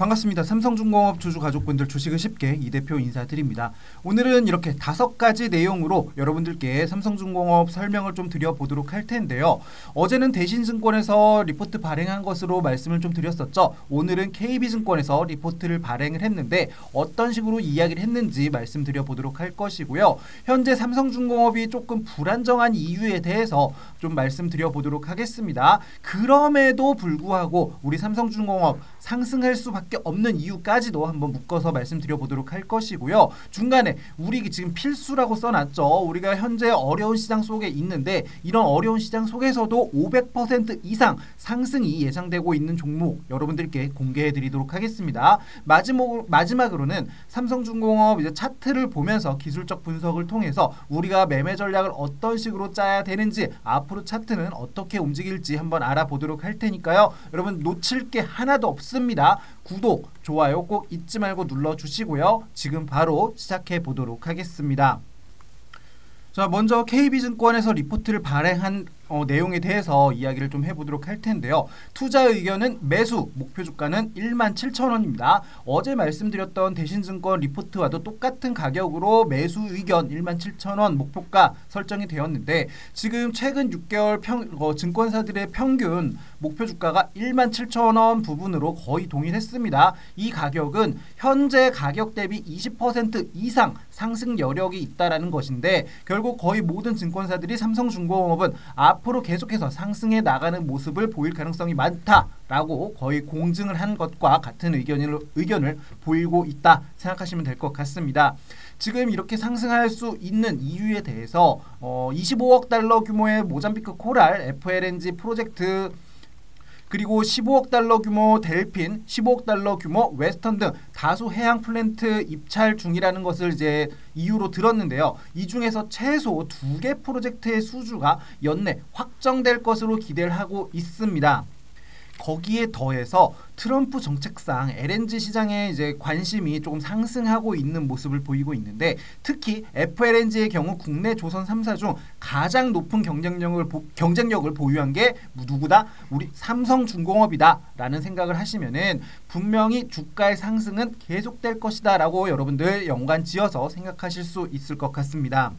반갑습니다. 삼성중공업 주주가족분들 주식을 쉽게 이 대표 인사드립니다. 오늘은 이렇게 5가지 내용으로 여러분들께 삼성중공업 설명을 좀 드려보도록 할 텐데요. 어제는 대신증권에서 리포트 발행한 것으로 말씀을 좀 드렸었죠. 오늘은 KB증권에서 리포트를 발행을 했는데 어떤 식으로 이야기를 했는지 말씀드려보도록 할 것이고요. 현재 삼성중공업이 조금 불안정한 이유에 대해서 좀 말씀드려보도록 하겠습니다. 그럼에도 불구하고 우리 삼성중공업 상승할 수밖에 없는 이유까지도 한번 묶어서 말씀드려보도록 할 것이고요. 중간에 우리 지금 필수라고 써놨죠. 우리가 현재 어려운 시장 속에 있는데 이런 어려운 시장 속에서도 500% 이상 상승이 예상되고 있는 종목 여러분들께 공개해드리도록 하겠습니다. 마지막으로는 삼성중공업 이제 차트를 보면서 기술적 분석을 통해서 우리가 매매 전략을 어떤 식으로 짜야 되는지 앞으로 차트는 어떻게 움직일지 한번 알아보도록 할 테니까요. 여러분 놓칠 게 하나도 없습니다. 구독, 좋아요 꼭 잊지 말고 눌러주시고요. 지금 바로 시작해 보도록 하겠습니다. 자, 먼저 KB증권에서 리포트를 발행한 내용에 대해서 이야기를 좀 해보도록 할 텐데요. 투자 의견은 매수, 목표 주가는 17,000원입니다. 어제 말씀드렸던 대신증권 리포트와도 똑같은 가격으로 매수 의견 17,000원 목표가 설정이 되었는데 지금 최근 6개월 증권사들의 평균 목표 주가가 17,000원 부분으로 거의 동일했습니다. 이 가격은 현재 가격 대비 20% 이상 상승 여력이 있다라는 것인데 결국 거의 모든 증권사들이 삼성중공업은 앞으로 계속해서 상승해 나가는 모습을 보일 가능성이 많다라고 거의 공증을 한 것과 같은 의견을 보이고 있다 생각하시면 될 것 같습니다. 지금 이렇게 상승할 수 있는 이유에 대해서 25억 달러 규모의 모잠비크 코랄 FLNG 프로젝트 그리고 15억 달러 규모 델핀, 15억 달러 규모 웨스턴 등 다수 해양 플랜트 입찰 중이라는 것을 이제 이유로 들었는데요. 이 중에서 최소 2개 프로젝트의 수주가 연내 확정될 것으로 기대를 하고 있습니다. 거기에 더해서 트럼프 정책상 LNG 시장에 이제 관심이 조금 상승하고 있는 모습을 보이고 있는데 특히 FLNG의 경우 국내 조선 3사 중 가장 높은 경쟁력을 보유한 게 누구다? 우리 삼성중공업이다 라는 생각을 하시면은 분명히 주가의 상승은 계속될 것이다 라고 여러분들 연관 지어서 생각하실 수 있을 것 같습니다.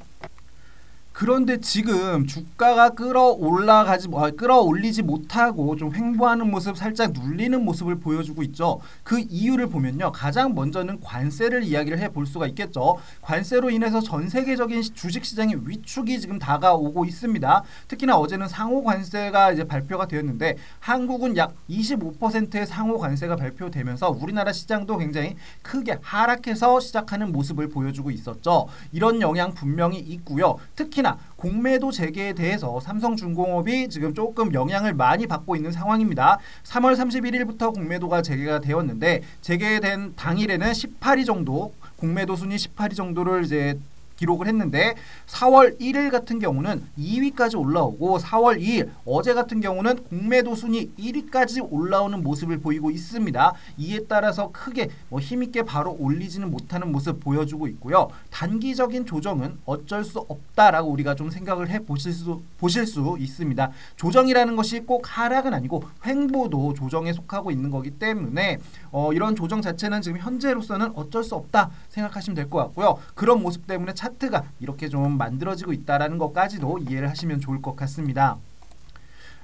그런데 지금 주가가 끌어올리지 못하고 좀 횡보하는 모습, 살짝 눌리는 모습을 보여주고 있죠. 그 이유를 보면요. 가장 먼저는 관세를 이야기를 해볼 수가 있겠죠. 관세로 인해서 전 세계적인 주식시장의 위축이 지금 다가오고 있습니다. 특히나 어제는 상호 관세가 이제 발표가 되었는데 한국은 약 25%의 상호 관세가 발표되면서 우리나라 시장도 굉장히 크게 하락해서 시작하는 모습을 보여주고 있었죠. 이런 영향 분명히 있고요. 특히나 공매도 재개에 대해서 삼성중공업이 지금 조금 영향을 많이 받고 있는 상황입니다. 3월 31일부터 공매도가 재개가 되었는데 재개된 당일에는 18위 정도 공매도 순위 18위 정도를 이제 기록을 했는데 4월 1일 같은 경우는 2위까지 올라오고 4월 2일 어제 같은 경우는 공매도 순위 1위까지 올라오는 모습을 보이고 있습니다. 이에 따라서 크게 힘있게 바로 올리지는 못하는 모습 보여주고 있고요. 단기적인 조정은 어쩔 수 없다라고 우리가 좀 생각을 보실 수 있습니다. 조정이라는 것이 꼭 하락은 아니고 횡보도 조정에 속하고 있는 거기 때문에 이런 조정 자체는 지금 현재로서는 어쩔 수 없다 생각하시면 될 것 같고요. 그런 모습 때문에 차트가 이렇게 좀 만들어지고 있다는 것까지도 이해를 하시면 좋을 것 같습니다.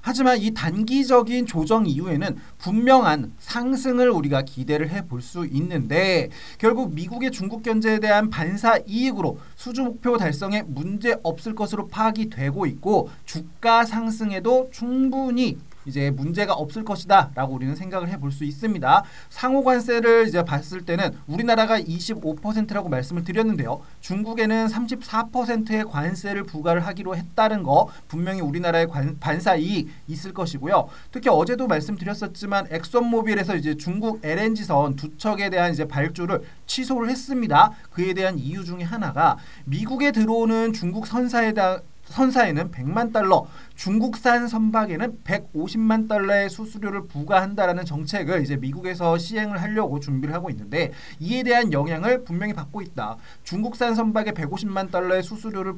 하지만 이 단기적인 조정 이후에는 분명한 상승을 우리가 기대를 해볼 수 있는데 결국 미국의 중국 견제에 대한 반사 이익으로 수주 목표 달성에 문제 없을 것으로 파악이 되고 있고 주가 상승에도 충분히 이제 문제가 없을 것이다 라고 우리는 생각을 해볼 수 있습니다. 상호 관세를 이제 봤을 때는 우리나라가 25%라고 말씀을 드렸는데요. 중국에는 34%의 관세를 부과를 하기로 했다는 거 분명히 우리나라의 반사 이익 있을 것이고요. 특히 어제도 말씀드렸었지만 엑선모빌에서 이제 중국 LNG선 2척에 대한 이제 발주를 취소를 했습니다. 그에 대한 이유 중에 하나가 미국에 들어오는 중국 선사에는 100만 달러, 중국산 선박에는 150만 달러의 수수료를 부과한다라는 정책을 이제 미국에서 시행을 하려고 준비를 하고 있는데 이에 대한 영향을 분명히 받고 있다. 중국산 선박에 150만 달러의 수수료를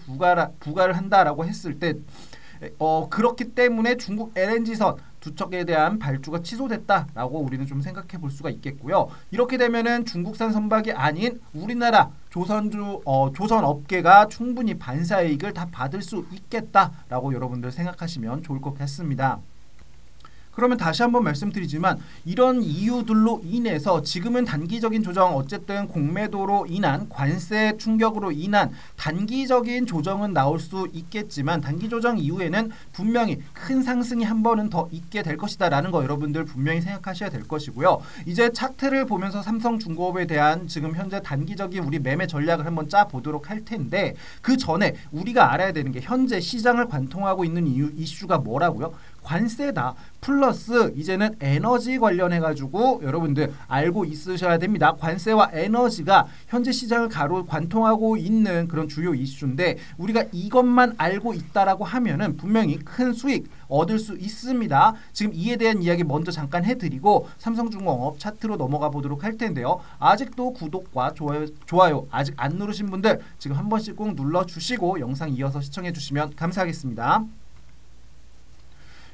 부과를 한다라고 했을 때 그렇기 때문에 중국 LNG선 투척에 대한 발주가 취소됐다라고 우리는 좀 생각해 볼 수가 있겠고요. 이렇게 되면은 중국산 선박이 아닌 우리나라 조선 업계가 충분히 반사이익을 다 받을 수 있겠다라고 여러분들 생각하시면 좋을 것 같습니다. 그러면 다시 한번 말씀드리지만 이런 이유들로 인해서 지금은 단기적인 조정, 어쨌든 공매도로 인한 관세 충격으로 인한 단기적인 조정은 나올 수 있겠지만 단기 조정 이후에는 분명히 큰 상승이 한 번은 더 있게 될 것이다 라는 거 여러분들 분명히 생각하셔야 될 것이고요. 이제 차트를 보면서 삼성중공업에 대한 지금 현재 단기적인 우리 매매 전략을 한번 짜보도록 할 텐데, 그 전에 우리가 알아야 되는 게 현재 시장을 관통하고 있는 이슈가 뭐라고요? 관세다. 플러스 이제는 에너지 관련해 가지고 여러분들 알고 있으셔야 됩니다. 관세와 에너지가 현재 시장을 관통하고 있는 그런 주요 이슈인데, 우리가 이것만 알고 있다라고 하면은 분명히 큰 수익 얻을 수 있습니다. 지금 이에 대한 이야기 먼저 잠깐 해드리고 삼성중공업 차트로 넘어가 보도록 할 텐데요. 아직도 구독과 좋아요 아직 안 누르신 분들 지금 한 번씩 꼭 눌러주시고 영상 이어서 시청해 주시면 감사하겠습니다.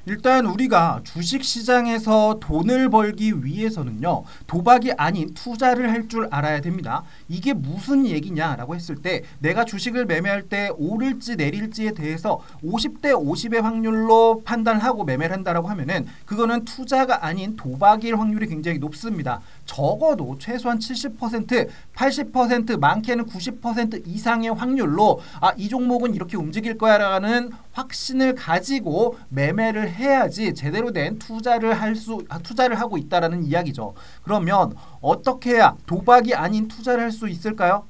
일단 우리가 주식시장에서 돈을 벌기 위해서는요, 도박이 아닌 투자를 할 줄 알아야 됩니다. 이게 무슨 얘기냐라고 했을 때, 내가 주식을 매매할 때 오를지 내릴지에 대해서 50대 50의 확률로 판단하고 매매를 한다라고 하면은 그거는 투자가 아닌 도박일 확률이 굉장히 높습니다. 적어도 최소한 70%, 80%, 많게는 90% 이상의 확률로 이 종목은 이렇게 움직일 거야라는 확신을 가지고 매매를 해야지 제대로 된 투자를 하고 있다라는 이야기죠. 그러면 어떻게 해야 도박이 아닌 투자를 할 수 있을까요?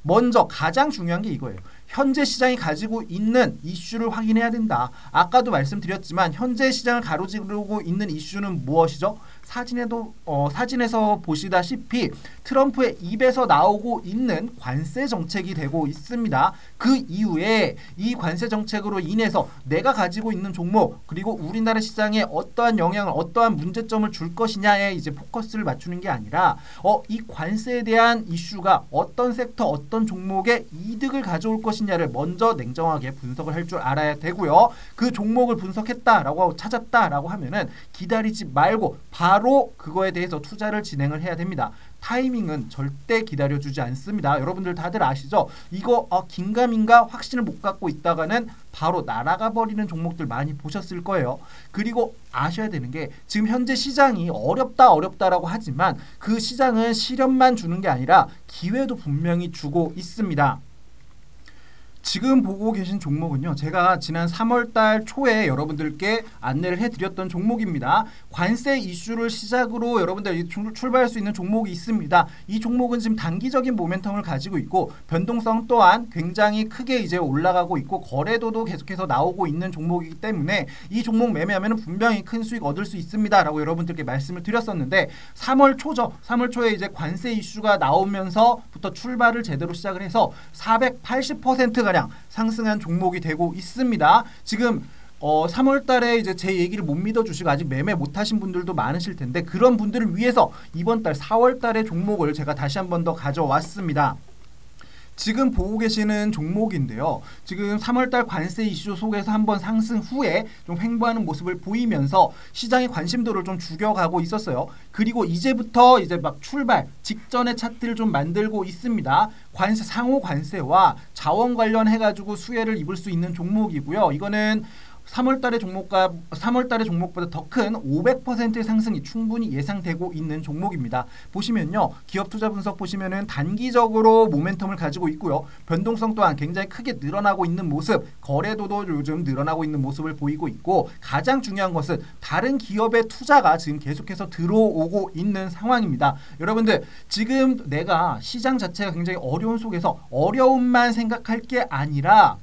먼저 가장 중요한 게 이거예요. 현재 시장이 가지고 있는 이슈를 확인해야 된다. 아까도 말씀드렸지만 현재 시장을 가로지르고 있는 이슈는 무엇이죠? 사진에서 보시다시피 트럼프의 입에서 나오고 있는 관세 정책이 되고 있습니다. 그 이후에 이 관세 정책으로 인해서 내가 가지고 있는 종목, 그리고 우리나라 시장에 어떠한 영향을, 어떠한 문제점을 줄 것이냐에 이제 포커스를 맞추는 게 아니라 이 관세에 대한 이슈가 어떤 섹터, 어떤 종목에 이득을 가져올 것이냐를 먼저 냉정하게 분석을 할 줄 알아야 되고요. 그 종목을 분석했다라고 찾았다라고 하면은 기다리지 말고 바로 그거에 대해서 투자를 진행을 해야 됩니다. 타이밍은 절대 기다려주지 않습니다. 여러분들 다들 아시죠? 이거 긴가민가 확신을 못 갖고 있다가는 바로 날아가 버리는 종목들 많이 보셨을 거예요. 그리고 아셔야 되는 게 지금 현재 시장이 어렵다라고 하지만 그 시장은 시련만 주는 게 아니라 기회도 분명히 주고 있습니다. 지금 보고 계신 종목은요, 제가 지난 3월달 초에 여러분들께 안내를 해드렸던 종목입니다. 관세 이슈를 시작으로 여러분들 출발할 수 있는 종목이 있습니다. 이 종목은 지금 단기적인 모멘텀을 가지고 있고 변동성 또한 굉장히 크게 이제 올라가고 있고 거래도도 계속해서 나오고 있는 종목이기 때문에 이 종목 매매하면 분명히 큰 수익 얻을 수 있습니다 라고 여러분들께 말씀을 드렸었는데, 3월 초죠. 3월 초에 이제 관세 이슈가 나오면서부터 출발을 제대로 시작을 해서 480%가량 상승한 종목이 되고 있습니다. 지금 3월 달에 이제 제 얘기를 못 믿어주시고 아직 매매 못하신 분들도 많으실 텐데, 그런 분들을 위해서 이번 달 4월 달의 종목을 제가 다시 한 번 더 가져왔습니다. 지금 보고 계시는 종목인데요. 지금 3월달 관세 이슈 속에서 한번 상승 후에 좀 횡보하는 모습을 보이면서 시장의 관심도를 좀 죽여가고 있었어요. 그리고 이제부터 이제 막 출발 직전의 차트를 좀 만들고 있습니다. 상호 관세와 자원 관련해가지고 수혜를 입을 수 있는 종목이고요. 이거는 3월달의 종목보다 더 큰 500%의 상승이 충분히 예상되고 있는 종목입니다. 보시면요, 기업 투자 분석 보시면은 단기적으로 모멘텀을 가지고 있고요. 변동성 또한 굉장히 크게 늘어나고 있는 모습, 거래도도 요즘 늘어나고 있는 모습을 보이고 있고, 가장 중요한 것은 다른 기업의 투자가 지금 계속해서 들어오고 있는 상황입니다. 여러분들 지금 내가 시장 자체가 굉장히 어려운 속에서 어려움만 생각할 게 아니라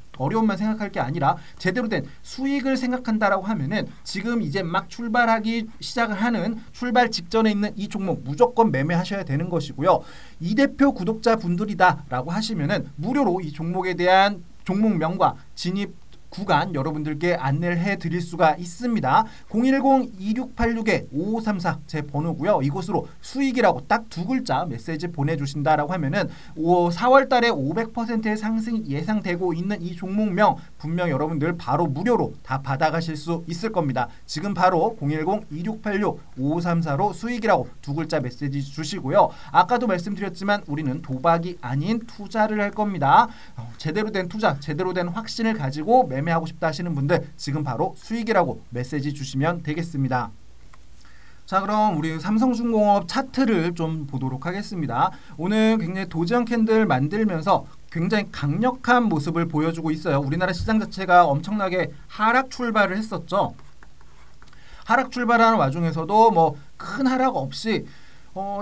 제대로 된 수익을 생각한다라고 하면은 지금 이제 막 출발하기 시작을 하는 출발 직전에 있는 이 종목 무조건 매매하셔야 되는 것이고요. 이 대표 구독자 분들이다라고 하시면은 무료로 이 종목에 대한 종목명과 진입 구간 여러분들께 안내를 해드릴 수가 있습니다. 010-2686-5534 제 번호고요. 이곳으로 수익이라고 딱 두 글자 메시지 보내주신다라고 하면은 4월 달에 500%의 상승이 예상되고 있는 이 종목명 분명 여러분들 바로 무료로 다 받아가실 수 있을 겁니다. 지금 바로 010-2686-5534로 수익이라고 두 글자 메시지 주시고요. 아까도 말씀드렸지만 우리는 도박이 아닌 투자를 할 겁니다. 제대로 된 투자, 제대로 된 확신을 가지고 매매하고 싶다 하시는 분들 지금 바로 수익이라고 메시지 주시면 되겠습니다. 자, 그럼 우리 삼성중공업 차트를 좀 보도록 하겠습니다. 오늘 굉장히 도지형 캔들 만들면서 굉장히 강력한 모습을 보여주고 있어요. 우리나라 시장 자체가 엄청나게 하락 출발을 했었죠. 하락 출발하는 와중에서도 뭐 큰 하락 없이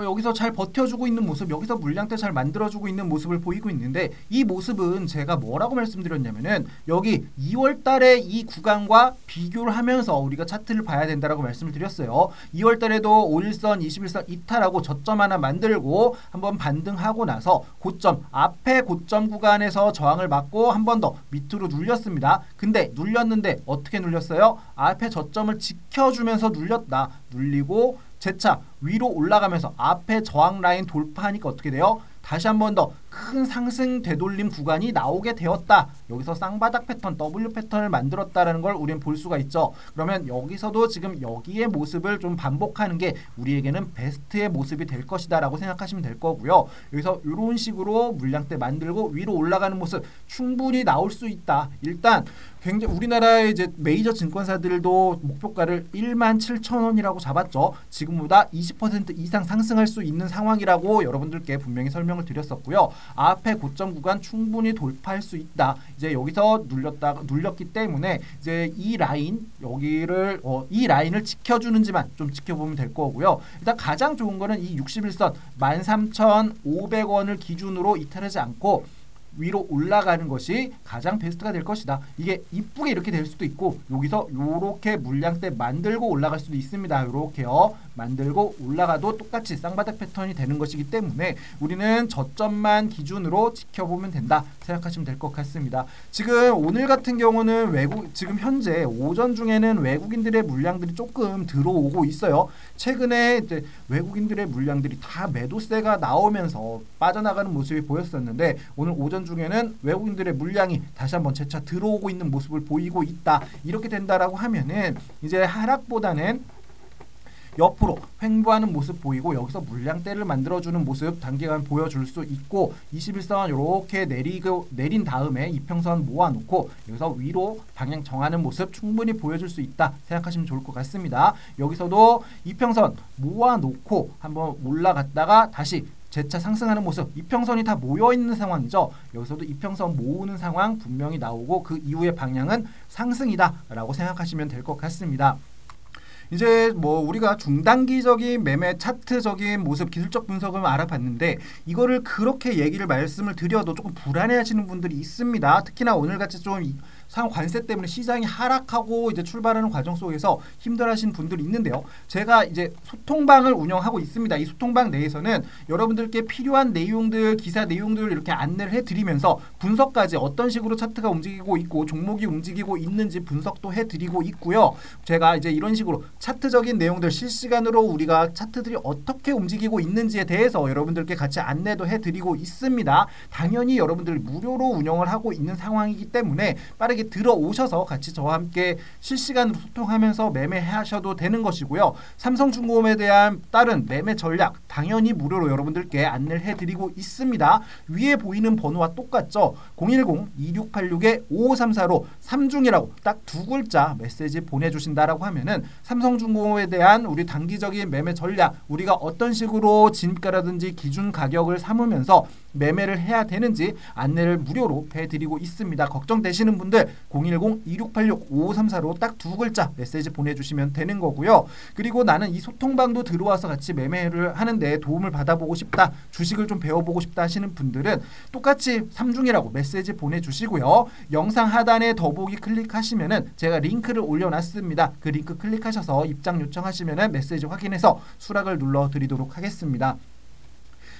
여기서 잘 버텨주고 있는 모습, 여기서 물량대 잘 만들어주고 있는 모습을 보이고 있는데 이 모습은 제가 뭐라고 말씀드렸냐면은 여기 2월 달에 이 구간과 비교를 하면서 우리가 차트를 봐야 된다라고 말씀을 드렸어요. 2월 달에도 5일선, 21선 이탈하고 저점 하나 만들고 한번 반등하고 나서 고점, 앞에 고점 구간에서 저항을 맞고 한 번 더 밑으로 눌렸습니다. 근데 눌렸는데 어떻게 눌렸어요? 앞에 저점을 지켜주면서 눌렸다. 눌리고 재차 위로 올라가면서 앞에 저항 라인 돌파하니까 어떻게 돼요? 다시 한 번 더 큰 상승 되돌림 구간이 나오게 되었다. 여기서 쌍바닥 패턴, W 패턴을 만들었다라는 걸 우리는 볼 수가 있죠. 그러면 여기서도 지금 여기의 모습을 좀 반복하는 게 우리에게는 베스트의 모습이 될 것이다 라고 생각하시면 될 거고요. 여기서 이런 식으로 물량대 만들고 위로 올라가는 모습 충분히 나올 수 있다. 일단 굉장히 우리나라의 이제 메이저 증권사들도 목표가를 17,000원이라고 잡았죠. 지금보다 20% 이상 상승할 수 있는 상황이라고 여러분들께 분명히 설명을 드렸었고요. 앞에 고점 구간 충분히 돌파할 수 있다. 이제 여기서 눌렸기 때문에 이제 이 라인 여기를 이 라인을 지켜주는지만 좀 지켜보면 될 거고요. 일단 가장 좋은 거는 이 61선 13,500원을 기준으로 이탈하지 않고 위로 올라가는 것이 가장 베스트가 될 것이다. 이게 이쁘게 이렇게 될 수도 있고 여기서 요렇게 물량대 만들고 올라갈 수도 있습니다. 요렇게요. 만들고 올라가도 똑같이 쌍바닥 패턴이 되는 것이기 때문에 우리는 저점만 기준으로 지켜보면 된다 생각하시면 될 것 같습니다. 지금 오늘 같은 경우는 지금 현재 오전 중에는 외국인들의 물량들이 조금 들어오고 있어요. 최근에 이제 외국인들의 물량들이 다 매도세가 나오면서 빠져나가는 모습이 보였었는데 오늘 오전 중에는 외국인들의 물량이 다시 한번 재차 들어오고 있는 모습을 보이고 있다. 이렇게 된다라고 하면은 이제 하락보다는 옆으로 횡보하는 모습 보이고 여기서 물량대를 만들어주는 모습 단기간 보여줄 수 있고 21선 이렇게 내린 다음에 이평선 모아놓고 여기서 위로 방향 정하는 모습 충분히 보여줄 수 있다 생각하시면 좋을 것 같습니다. 여기서도 이평선 모아놓고 한번 올라갔다가 다시 재차 상승하는 모습, 이평선이 다 모여있는 상황이죠. 여기서도 이평선 모으는 상황 분명히 나오고 그 이후의 방향은 상승이다 라고 생각하시면 될 것 같습니다. 이제 뭐 우리가 중단기적인 매매 차트적인 모습 기술적 분석을 알아봤는데 이거를 그렇게 말씀을 드려도 조금 불안해하시는 분들이 있습니다. 특히나 오늘같이 좀 상호 관세 때문에 시장이 하락하고 이제 출발하는 과정 속에서 힘들어하시는 분들이 있는데요. 제가 이제 소통방을 운영하고 있습니다. 이 소통방 내에서는 여러분들께 필요한 내용들, 기사 내용들을 이렇게 안내를 해드리면서 분석까지 어떤 식으로 차트가 움직이고 있고 종목이 움직이고 있는지 분석도 해드리고 있고요. 제가 이제 이런 식으로 차트적인 내용들 실시간으로 우리가 차트들이 어떻게 움직이고 있는지에 대해서 여러분들께 같이 안내도 해드리고 있습니다. 당연히 여러분들 무료로 운영을 하고 있는 상황이기 때문에 빠르게 들어오셔서 같이 저와 함께 실시간으로 소통하면서 매매하셔도 되는 것이고요. 삼성중공업에 대한 다른 매매 전략 당연히 무료로 여러분들께 안내를 해드리고 있습니다. 위에 보이는 번호와 똑같죠. 010-2686-5534로 삼중이라고 딱 두 글자 메시지 보내주신다라고 하면은 삼성중공업에 대한 우리 단기적인 매매 전략 우리가 어떤 식으로 진가라든지 기준 가격을 삼으면서 매매를 해야 되는지 안내를 무료로 해드리고 있습니다. 걱정되시는 분들 010-2686-5534로 딱 두 글자 메시지 보내주시면 되는 거고요. 그리고 나는 이 소통방도 들어와서 같이 매매를 하는데 도움을 받아보고 싶다, 주식을 좀 배워보고 싶다 하시는 분들은 똑같이 삼중이라고 메시지 보내주시고요. 영상 하단에 더보기 클릭하시면은 제가 링크를 올려놨습니다. 그 링크 클릭하셔서 입장 요청하시면은 메시지 확인해서 수락을 눌러드리도록 하겠습니다.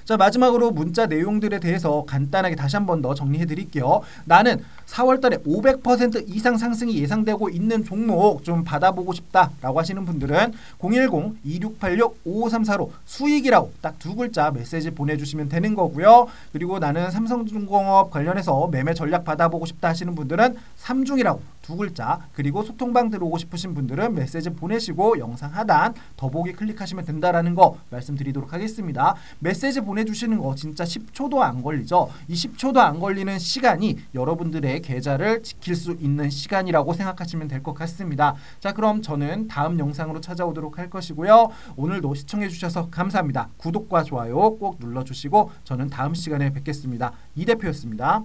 자, 마지막으로 문자 내용들에 대해서 간단하게 다시 한 번 더 정리해 드릴게요. 나는 4월달에 500% 이상 상승이 예상되고 있는 종목 좀 받아보고 싶다라고 하시는 분들은 010-2686-5534로 수익이라고 딱 두 글자 메시지 보내주시면 되는 거고요. 그리고 나는 삼성중공업 관련해서 매매 전략 받아보고 싶다 하시는 분들은 삼중이라고 두 글자, 그리고 소통방 들어오고 싶으신 분들은 메시지 보내시고 영상 하단 더보기 클릭하시면 된다라는 거 말씀드리도록 하겠습니다. 메시지 보내주시는 거 진짜 10초도 안 걸리죠. 이 10초도 안 걸리는 시간이 여러분들의 계좌를 지킬 수 있는 시간이라고 생각하시면 될 것 같습니다. 자, 그럼 저는 다음 영상으로 찾아오도록 할 것이고요. 오늘도 시청해 주셔서 감사합니다. 구독과 좋아요 꼭 눌러주시고 저는 다음 시간에 뵙겠습니다. 이 대표였습니다.